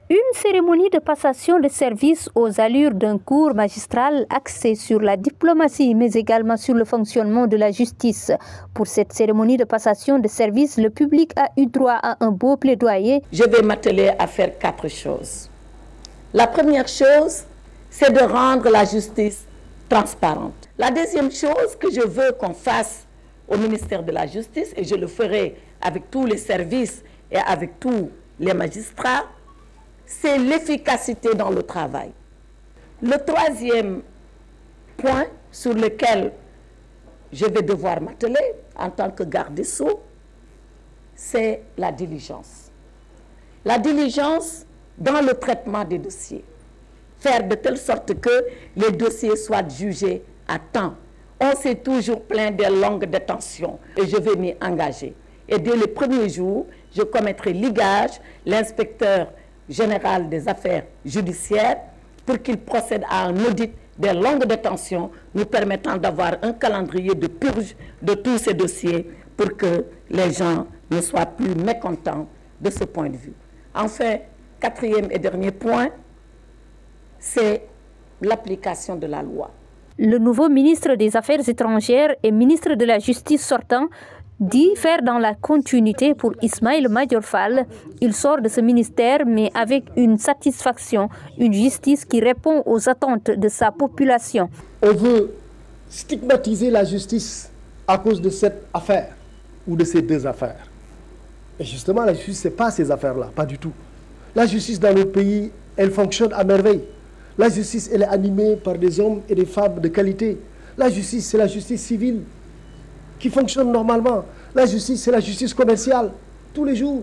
Une cérémonie de passation de service aux allures d'un cours magistral axé sur la diplomatie, mais également sur le fonctionnement de la justice. Pour cette cérémonie de passation de service, le public a eu droit à un beau plaidoyer. Je vais m'atteler à faire 4 choses. La première chose, c'est de rendre la justice transparente. La deuxième chose que je veux qu'on fasse au ministère de la Justice, et je le ferai avec tous les services et avec tous les magistrats, c'est l'efficacité dans le travail. Le troisième point sur lequel je vais devoir m'atteler en tant que garde des Sceaux, c'est la diligence. La diligence dans le traitement des dossiers. Faire de telle sorte que les dossiers soient jugés à temps. On s'est toujours plaint des longues détentions et je vais m'y engager. Et dès le premier jour, je commettrai ligage l'inspecteur général des affaires judiciaires pour qu'il procède à un audit des longues détentions nous permettant d'avoir un calendrier de purge de tous ces dossiers pour que les gens ne soient plus mécontents de ce point de vue. Enfin, quatrième et dernier point, c'est l'application de la loi. Le nouveau ministre des Affaires étrangères et ministre de la Justice sortant dit faire dans la continuité pour Ismaïla Madior Fall. Il sort de ce ministère, mais avec une satisfaction, une justice qui répond aux attentes de sa population. On veut stigmatiser la justice à cause de cette affaire ou de ces deux affaires. Et justement, la justice, ce n'est pas ces affaires-là, pas du tout. La justice dans notre pays, elle fonctionne à merveille. La justice, elle est animée par des hommes et des femmes de qualité. La justice, c'est la justice civile qui fonctionne normalement. La justice, c'est la justice commerciale. Tous les jours,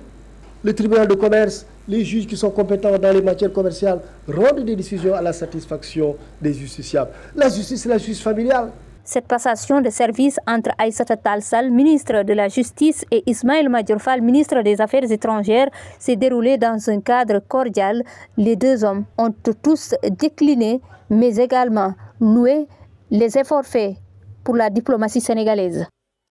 le tribunal de commerce, les juges qui sont compétents dans les matières commerciales rendent des décisions à la satisfaction des justiciables. La justice, c'est la justice familiale. Cette passation de service entre Aïssata Tall Sall, ministre de la Justice, et Ismaïla Madior Fall, ministre des Affaires étrangères, s'est déroulée dans un cadre cordial. Les deux hommes ont tous décliné, mais également loué les efforts faits pour la diplomatie sénégalaise.